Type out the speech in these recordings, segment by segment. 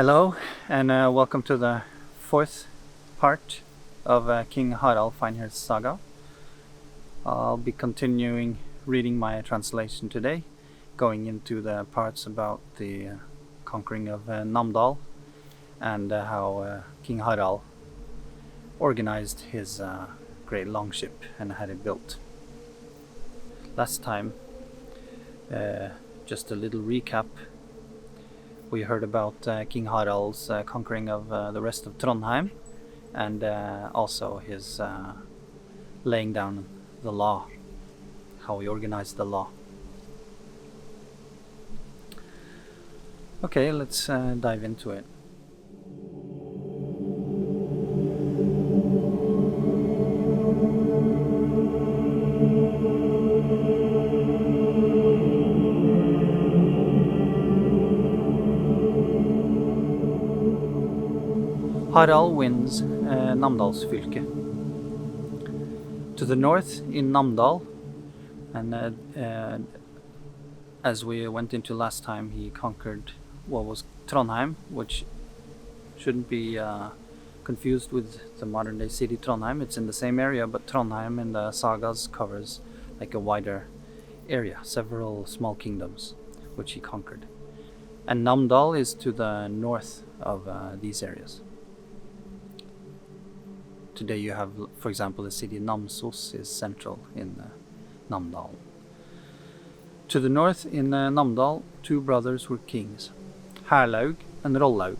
Hello and welcome to the fourth part of King Harald Finehair's saga. I'll be continuing reading my translation today, going into the parts about the conquering of Namdal and how King Harald organized his great longship and had it built. Last time, just a little recap. We heard about King Harald's conquering of the rest of Trondheim and also his laying down the law, how he organized the law. Okay, let's dive into it. Harald wins Namdales Fylke. To the north in Namdal, and as we went into last time, he conquered what was Trondheim, which shouldn't be confused with the modern day city Trondheim. It's in the same area, but Trondheim in the sagas covers like a wider area, several small kingdoms which he conquered. And Namdal is to the north of these areas. Today you have, for example, the city Namsos is central in Namdal. To the north in Namdal, two brothers were kings, Harlaug and Rollaug.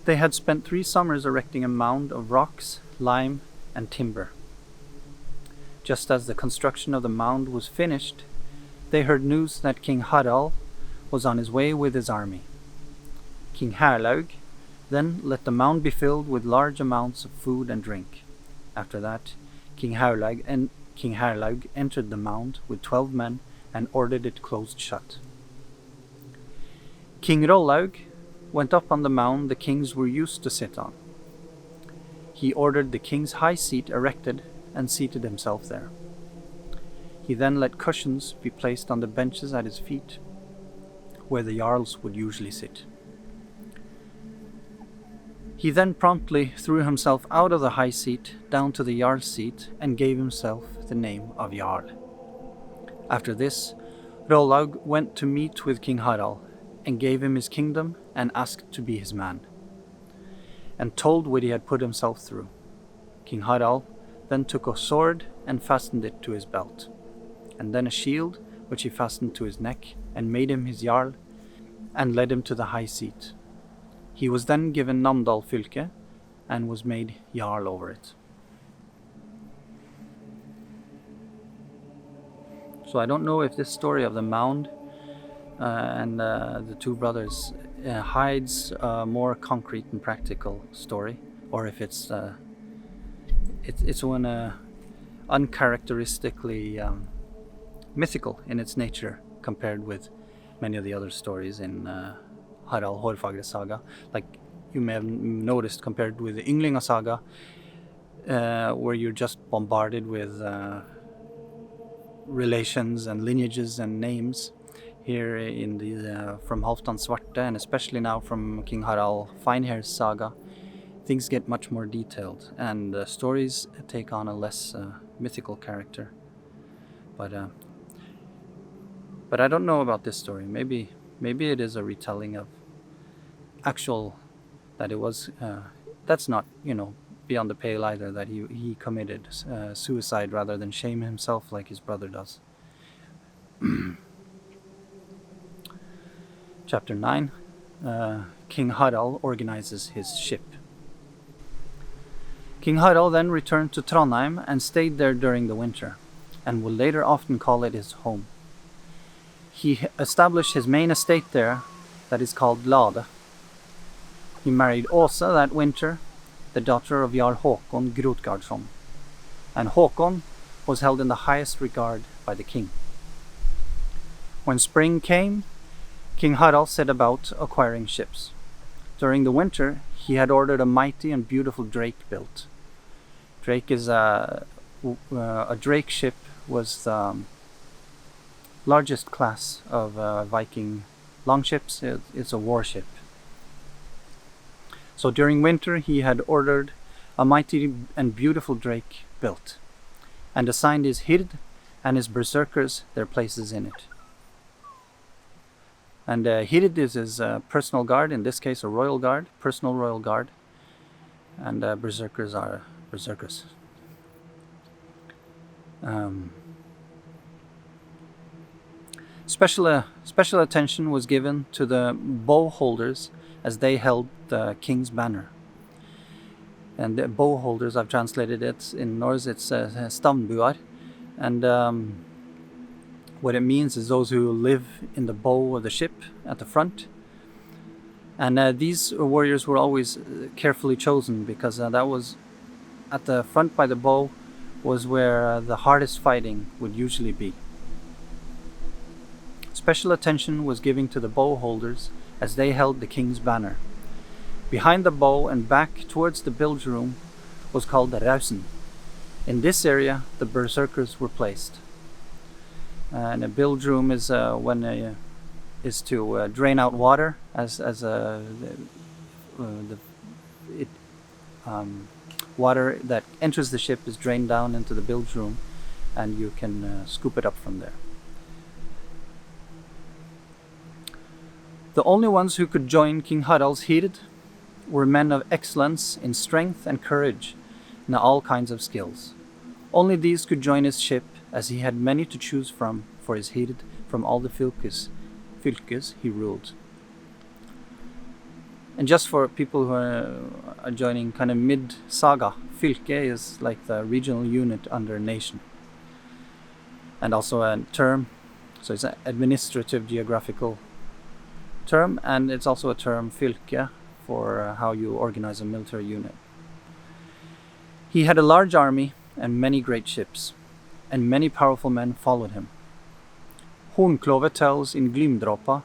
They had spent 3 summers erecting a mound of rocks, lime and timber. Just as the construction of the mound was finished, they heard news that King Harald was on his way with his army. King Harlaug then let the mound be filled with large amounts of food and drink. After that, King Harlaug entered the mound with 12 men and ordered it closed shut. King Rollaug went up on the mound the kings were used to sit on. He ordered the king's high seat erected and seated himself there. He then let cushions be placed on the benches at his feet, where the jarls would usually sit. He then promptly threw himself out of the high seat down to the jarl's seat and gave himself the name of jarl. After this, Rollaug went to meet with King Harald and gave him his kingdom and asked to be his man, and told what he had put himself through. King Harald then took a sword and fastened it to his belt, and then a shield which he fastened to his neck and made him his jarl and led him to the high seat. He was then given Namdales Fylke and was made jarl over it. So I don't know if this story of the mound and the two brothers hides a more concrete and practical story, or if it's one uncharacteristically mythical in its nature compared with many of the other stories in Harald Hårfagre's saga, like you may have noticed compared with the Ynglinga saga, where you're just bombarded with relations and lineages and names. Here in the from Halfdan Svarte, and especially now from King Harald Finehair's saga, things get much more detailed, and stories take on a less mythical character. But I don't know about this story. Maybe it is a retelling of actual, that it was that's not beyond the pale either, that he committed suicide rather than shame himself like his brother does. Chapter 9. King Harald organizes his ship. King Harald then returned to Trondheim and stayed there during the winter, and would later often call it his home. He established his main estate there, that is called Lade. He married Åsa that winter, the daughter of Jarl Håkon Grotgardsson, and Håkon was held in the highest regard by the king. When spring came, King Harald set about acquiring ships. During the winter, he had ordered a mighty and beautiful drake built. Drake is a drake ship was the largest class of Viking Longships, it's a warship. So during winter he had ordered a mighty and beautiful drake built, and assigned his hird and his berserkers their places in it. And hird is his personal guard, in this case a royal guard, personal royal guard, and berserkers are berserkers. Special attention was given to the bow holders as they held the king's banner. And the bow holders, I've translated it in Norse, it's stavnbuar, and what it means is those who live in the bow of the ship at the front. And these warriors were always carefully chosen, because that was at the front by the bow was where the hardest fighting would usually be. Special attention was given to the bow holders as they held the king's banner. Behind the bow and back towards the bilge room was called the rausen. In this area the berserkers were placed. And a bilge room is to drain out water water that enters the ship is drained down into the bilge room, and you can scoop it up from there. The only ones who could join King Harald's hird were men of excellence in strength and courage and all kinds of skills. Only these could join his ship, as he had many to choose from for his hird from all the fylkes he ruled. And just for people who are joining kind of mid-saga, fylke is like the regional unit under a nation. And also a term, so it's an administrative geographical term, and it's also a term, fylke, for how you organize a military unit. He had a large army and many great ships, and many powerful men followed him. Hornklove tells in Glimdråpa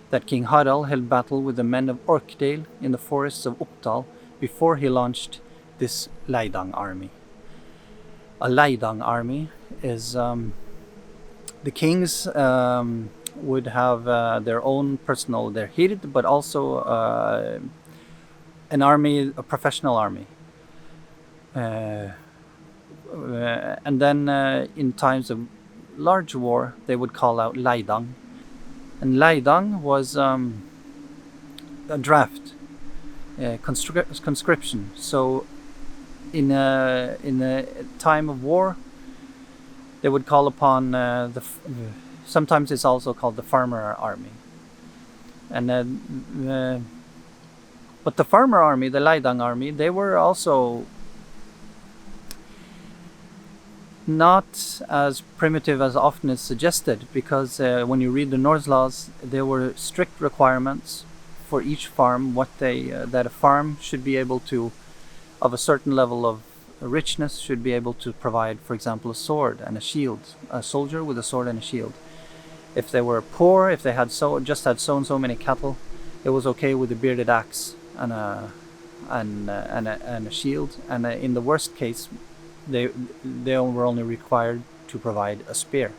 that King Harald held battle with the men of Orkdale in the forests of Oppdal before he launched this Leidang army. A Leidang army is the kings would have their own personal, their hird, but also an army, a professional army. And then in times of large war, they would call out Leidang. And Leidang was a draft, conscription. So in a time of war, they would call upon sometimes it's also called the farmer army. And but the farmer army, the Leidang army, they were also not as primitive as often is suggested, because when you read the Norse laws, there were strict requirements for each farm, what that a farm should be able to, of a certain level of richness, should be able to provide, for example, a sword and a shield, a soldier with a sword and a shield. If they were poor, if they had just had so and so many cattle, it was okay with a bearded axe and a shield. And in the worst case, they were only required to provide a spear.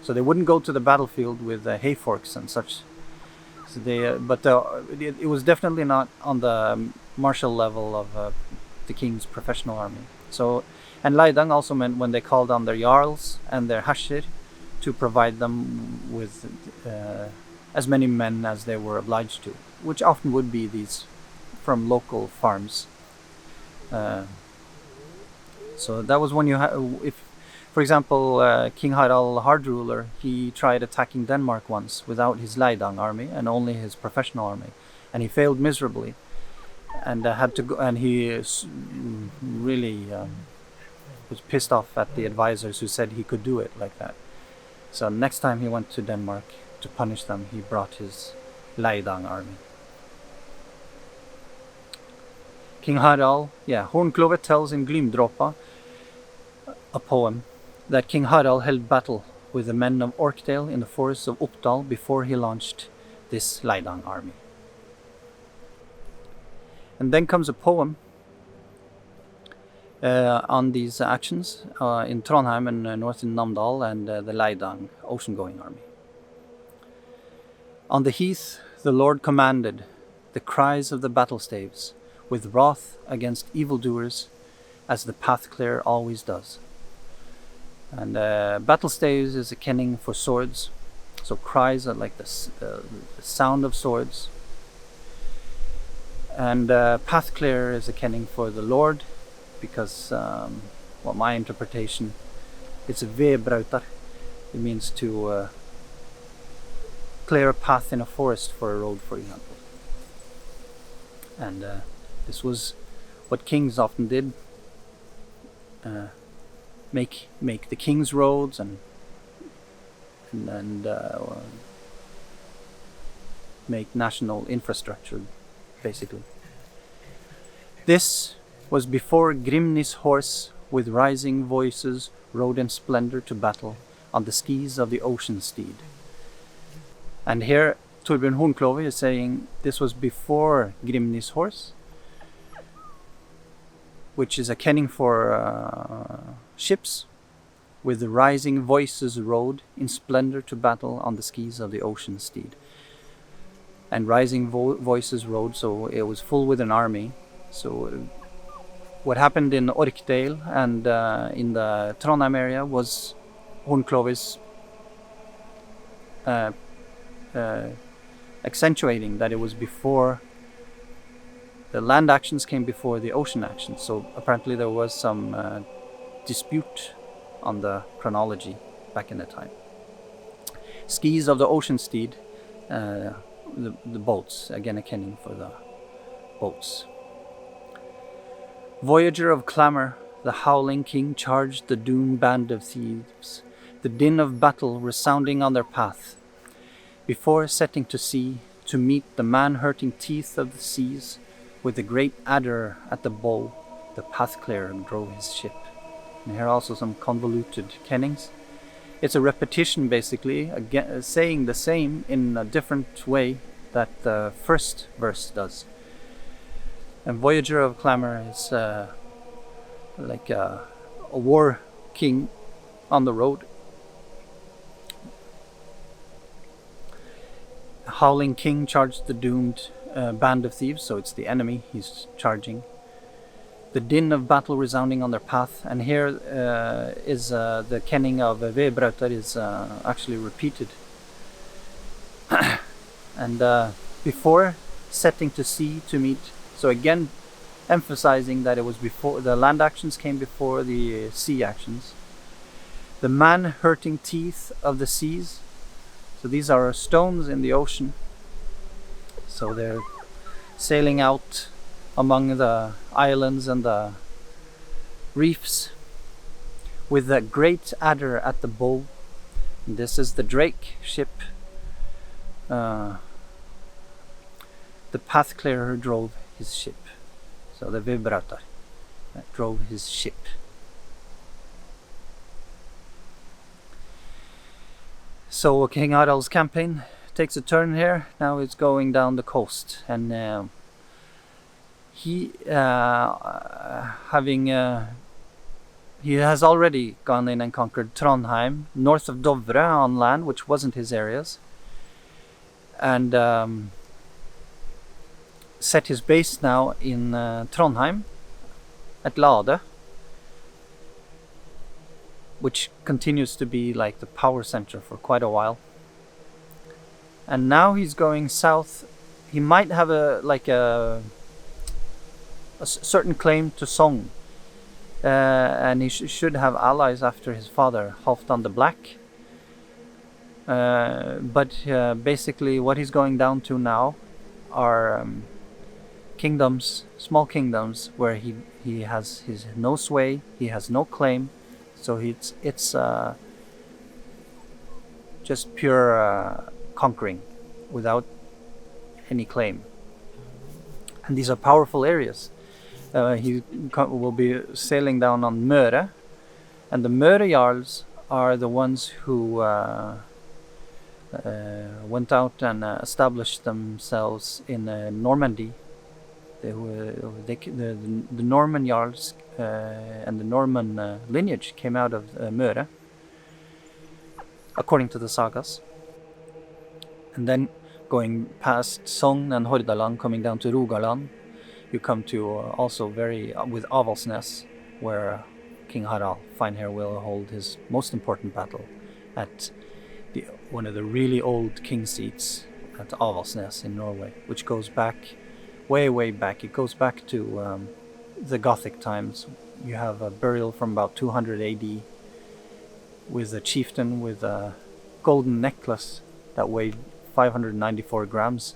So they wouldn't go to the battlefield with hay forks and such. So it was definitely not on the martial level of the king's professional army. So, and Leidang also meant when they called on their jarls and their herser to provide them with as many men as they were obliged to, which often would be these from local farms. So that was when if, for example, King Harald Hard Ruler, he tried attacking Denmark once without his Leidang army and only his professional army, and he failed miserably, and had to go. And he really was pissed off at the advisors who said he could do it like that. So next time he went to Denmark to punish them, he brought his Leidang army. King Harald, Hornklove tells in Glimdråpa, a poem, that King Harald held battle with the men of Orkdale in the forests of Oppdal before he launched this Leidang army. And then comes a poem on these actions in Trondheim and north in Namdal and the Leidang ocean-going army. On the heath the Lord commanded the cries of the battle staves, with wrath against evildoers, as the path clear always does. And battle staves is a kenning for swords, so cries are like the sound of swords. And path clear is a kenning for the Lord, because, well, my interpretation, it's a vebrautar. It means to clear a path in a forest for a road, for example. And this was what kings often did, make the king's roads and make national infrastructure, basically. This was before Grimni's horse with rising voices rode in splendor to battle on the skis of the ocean steed. And here Torbjörn Hornklovi is saying this was before Grimni's horse, which is a kenning for ships, with the rising voices rode in splendor to battle on the skis of the ocean steed. And rising voices rode, so it was full with an army. So what happened in Orkdale and in the Trondheim area was Hornklovi's accentuating that it was before the land actions came before the ocean actions. So apparently there was some dispute on the chronology back in the time. Skis of the ocean steed, the boats, again a kenning for the boats. Voyager of clamor, the howling king charged the doomed band of thieves, the din of battle resounding on their path. Before setting to sea, to meet the man-hurting teeth of the seas, with the great adder at the bow, the path clearer drove his ship. And here also some convoluted kennings. It's a repetition, basically, again, saying the same in a different way that the first verse does. And Voyager of Clamor is like a war king on the road. Howling king charged the doomed band of thieves, so it's the enemy he's charging. The din of battle resounding on their path, and here is the kenning of Vebrautar is actually repeated. And before setting to sea to meet, so again emphasizing that it was before the land actions came before the sea actions. The man-hurting teeth of the seas, so these are stones in the ocean, so they're sailing out among the islands and the reefs with the great adder at the bow. And this is the Drake ship. The path clearer drove his ship, so the Vebrautar drove his ship. So King Harald's campaign takes a turn here. Now it's going down the coast, and he has already gone in and conquered Trondheim, north of Dovre on land, which wasn't his areas, and set his base now in Trondheim at Lade, which continues to be like the power center for quite a while. And now he's going south. He might have a certain claim to Sogn, and he should have allies after his father, Halfdan the Black. But basically what he's going down to now are kingdoms, small kingdoms, where he has no sway, he has no claim, so it's just pure conquering without any claim. And these are powerful areas. He will be sailing down on Møre, and the Møre Jarls are the ones who went out and established themselves in Normandy. The Norman Jarls and the Norman lineage came out of Møre, according to the sagas. And then Going past Sogn and Hordaland, coming down to Rogaland, you come to also with Avaldsnes, where King Harald Finehair will hold his most important battle at one of the really old king seats at Avaldsnes in Norway, which goes back way back. It goes back to the Gothic times. You have a burial from about 200 AD with a chieftain with a golden necklace that weighed 594 grams,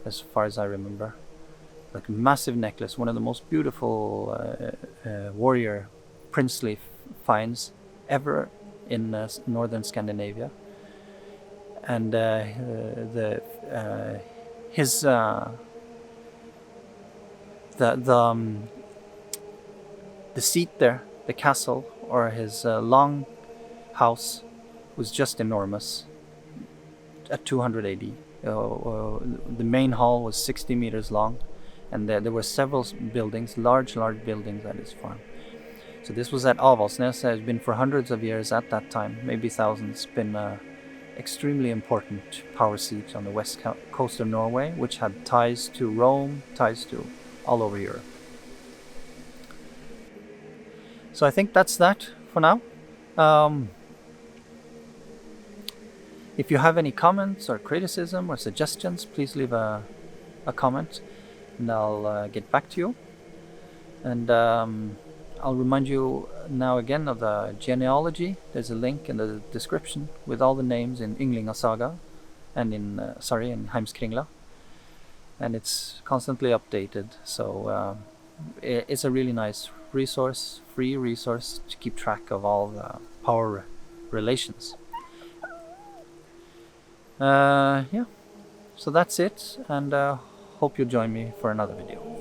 as far as I remember. Like a massive necklace, one of the most beautiful warrior princely finds ever in northern Scandinavia. And the seat there, the castle, or his long house, was just enormous at 200 AD. The main hall was 60 meters long, and there were several buildings, large buildings at his farm. So this was at Avaldsnes. Has been for hundreds of years at that time, maybe thousands, been extremely important power seat on the west coast of Norway, which had ties to Rome, ties to all over Europe. So I think that's that for now. If you have any comments or criticism or suggestions, please leave a comment and I'll get back to you. And I'll remind you now again of the genealogy. There's a link in the description with all the names in Ynglinga Saga and in Heimskringla, and it's constantly updated. So it's a really nice resource, free resource to keep track of all the power relations. Yeah, so that's it, and hope you join me for another video.